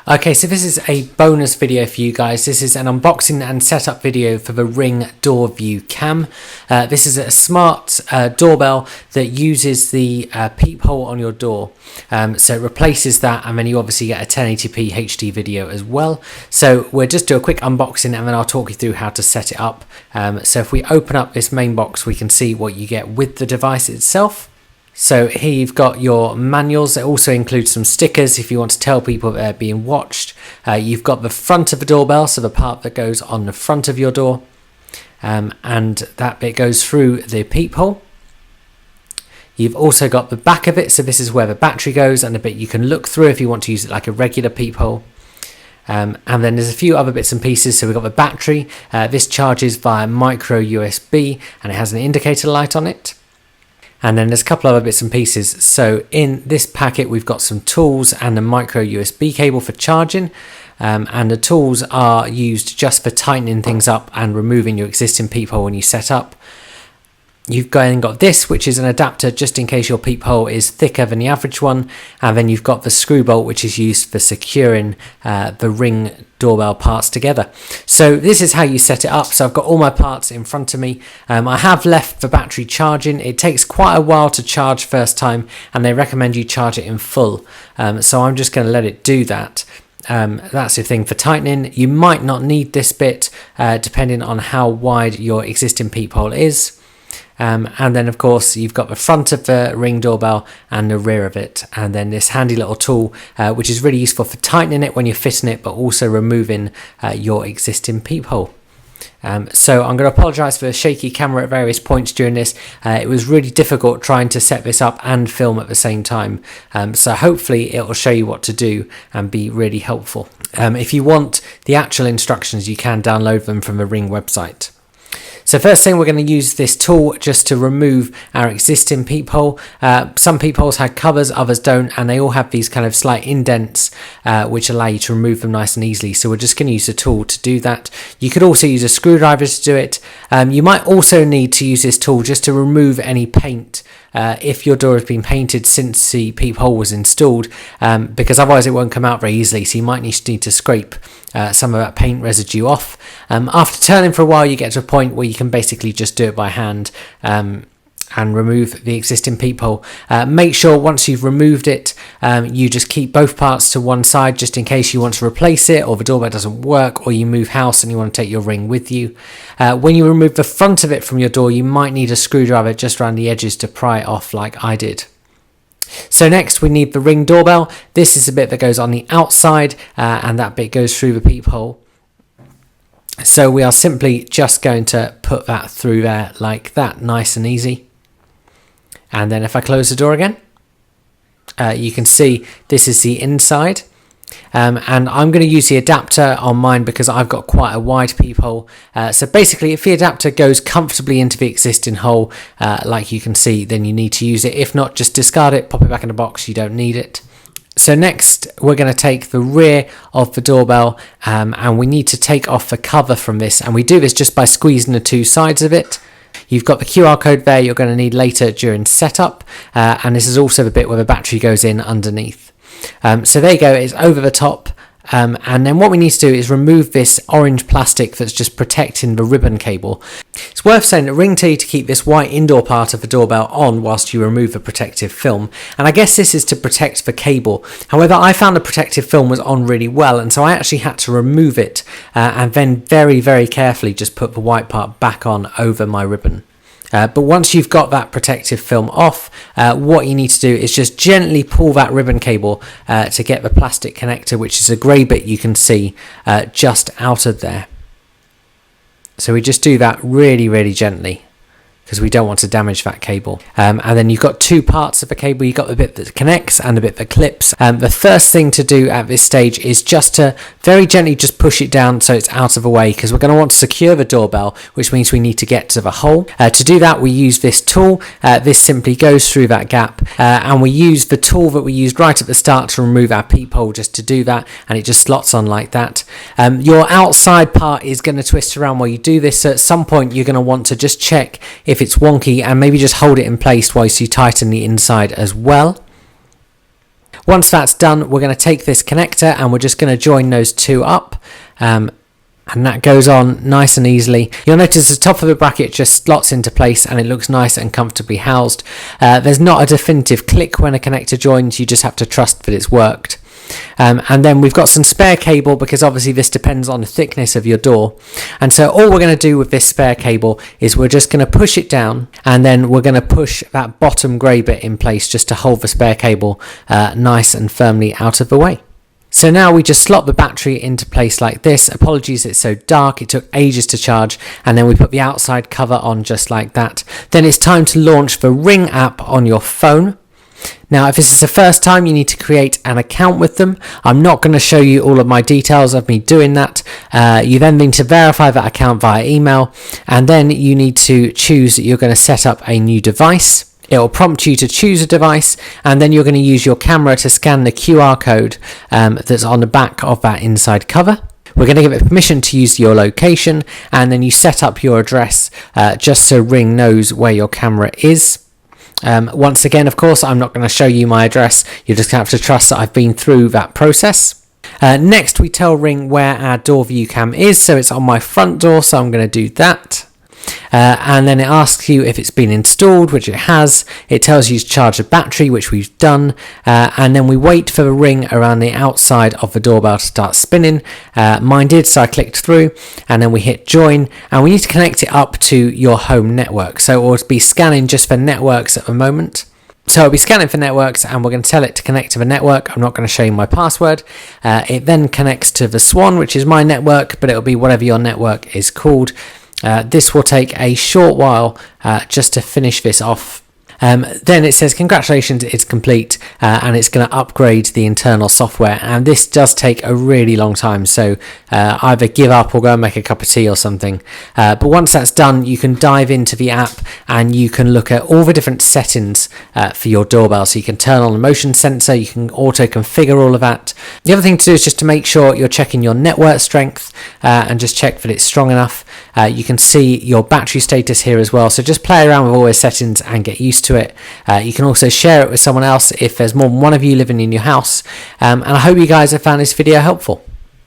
Okay, so this is a bonus video for you guys. This is an unboxing and setup video for the Ring Door View Cam. This is a smart doorbell that uses the peephole on your door. So it replaces that, and then you obviously get a 1080p HD video as well. So we'll just do a quick unboxing and then I'll talk you through how to set it up. So if we open up this main box, we can see what you get with the device itself. So here you've got your manuals. It also includes some stickers if you want to tell people that they're being watched. You've got the front of the doorbell, so the part that goes on the front of your door, and that bit goes through the peephole. You've also got the back of it, so this is where the battery goes and the bit you can look through if you want to use it like a regular peephole. And then there's a few other bits and pieces. So we've got the battery. This charges via micro USB and it has an indicator light on it. And then there's a couple other bits and pieces. So in this packet we've got some tools and a micro USB cable for charging, and the tools are used just for tightening things up and removing your existing peephole when you set up. You've got this, which is an adapter just in case your peephole is thicker than the average one, and then you've got the screw bolt, which is used for securing the Ring doorbell parts together. So this is how you set it up. So I've got all my parts in front of me. I have left the battery charging. It takes quite a while to charge first time, and they recommend you charge it in full. So I'm just going to let it do that. That's the thing for tightening. You might not need this bit depending on how wide your existing peephole is. And then of course you've got the front of the Ring doorbell and the rear of it, and then this handy little tool which is really useful for tightening it when you're fitting it, but also removing your existing peephole. So I'm going to apologise for the shaky camera at various points during this. It was really difficult trying to set this up and film at the same time, so hopefully it will show you what to do and be really helpful. If you want the actual instructions, you can download them from the Ring website. So first thing, we're going to use this tool just to remove our existing peephole. Some peepholes have covers, others don't, and they all have these kind of slight indents which allow you to remove them nice and easily. So we're just going to use a tool to do that. You could also use a screwdriver to do it. You might also need to use this tool just to remove any paint if your door has been painted since the peephole was installed, because otherwise it won't come out very easily. So you might need to scrape some of that paint residue off. After turning for a while, you get to a point where you can basically just do it by hand and remove the existing peephole. Make sure once you've removed it, you just keep both parts to one side just in case you want to replace it, or the doorbell doesn't work, or you move house and you want to take your Ring with you. When you remove the front of it from your door, you might need a screwdriver just around the edges to pry it off like I did. So next we need the Ring doorbell. This is the bit that goes on the outside, and that bit goes through the peephole. So we are simply just going to put that through there like that, nice and easy. And then if I close the door again, you can see this is the inside. And I'm going to use the adapter on mine because I've got quite a wide peephole. So basically, if the adapter goes comfortably into the existing hole, like you can see, then you need to use it. If not, just discard it, pop it back in the box. You don't need it. So next, we're going to take the rear of the doorbell, and we need to take off the cover from this. And we do this just by squeezing the two sides of it. You've got the QR code there you're going to need later during setup, and this is also the bit where the battery goes in underneath. So there you go, it's over the top, and then what we need to do is remove this orange plastic that's just protecting the ribbon cable. It's worth saying that Ring tell you to keep this white indoor part of the doorbell on whilst you remove the protective film, and I guess this is to protect the cable. However, I found the protective film was on really well, and so I actually had to remove it and then very, very carefully just put the white part back on over my ribbon. But once you've got that protective film off, what you need to do is just gently pull that ribbon cable to get the plastic connector, which is a grey bit you can see just out of there. So we just do that really, really gently, because we don't want to damage that cable. And then you've got two parts of the cable. You've got the bit that connects and the bit that clips. The first thing to do at this stage is just to very gently just push it down so it's out of the way, because we're going to want to secure the doorbell, which means we need to get to the hole. To do that, we use this tool. This simply goes through that gap, and we use the tool that we used right at the start to remove our peephole just to do that, and it just slots on like that. Your outside part is going to twist around while you do this, so at some point you're going to want to just check if it's wonky and maybe just hold it in place whilst you tighten the inside as well. Once that's done, we're going to take this connector and we're just going to join those two up. And that goes on nice and easily. You'll notice the top of the bracket just slots into place and it looks nice and comfortably housed. There's not a definitive click when a connector joins, you just have to trust that it's worked. And then we've got some spare cable because obviously this depends on the thickness of your door. And so all we're going to do with this spare cable is we're just going to push it down and then we're going to push that bottom grey bit in place just to hold the spare cable nice and firmly out of the way. So now we just slot the battery into place like this. Apologies it's so dark, it took ages to charge, and then we put the outside cover on just like that. Then it's time to launch the Ring app on your phone. Now if this is the first time, you need to create an account with them. I'm not going to show you all of my details of me doing that. You then need to verify that account via email, and then you need to choose that you're going to set up a new device. It will prompt you to choose a device, and then you're going to use your camera to scan the QR code that's on the back of that inside cover. We're going to give it permission to use your location, and then you set up your address just so Ring knows where your camera is. Once again, of course, I'm not going to show you my address. You're just going to have to trust that I've been through that process. Next, we tell Ring where our door view cam is, so it's on my front door, so I'm going to do that. And then it asks you if it's been installed, which it has. It tells you to charge the battery, which we've done, and then we wait for the ring around the outside of the doorbell to start spinning. Mine did, so I clicked through, and then we hit join, and we need to connect it up to your home network. So it will be scanning just for networks at the moment. So I'll be scanning for networks, and we're going to tell it to connect to the network. I'm not going to show you my password. It then connects to the Swan, which is my network, but it'll be whatever your network is called. This will take a short while just to finish this off. Then it says congratulations, it's complete, and it's going to upgrade the internal software, and this does take a really long time, so either give up or go and make a cup of tea or something. But once that's done, you can dive into the app and you can look at all the different settings for your doorbell. So you can turn on the motion sensor, you can auto configure all of that. The other thing to do is just to make sure you're checking your network strength and just check that it's strong enough. You can see your battery status here as well, so just play around with all those settings and get used to it. You can also share it with someone else if there's more than one of you living in your house, and I hope you guys have found this video helpful.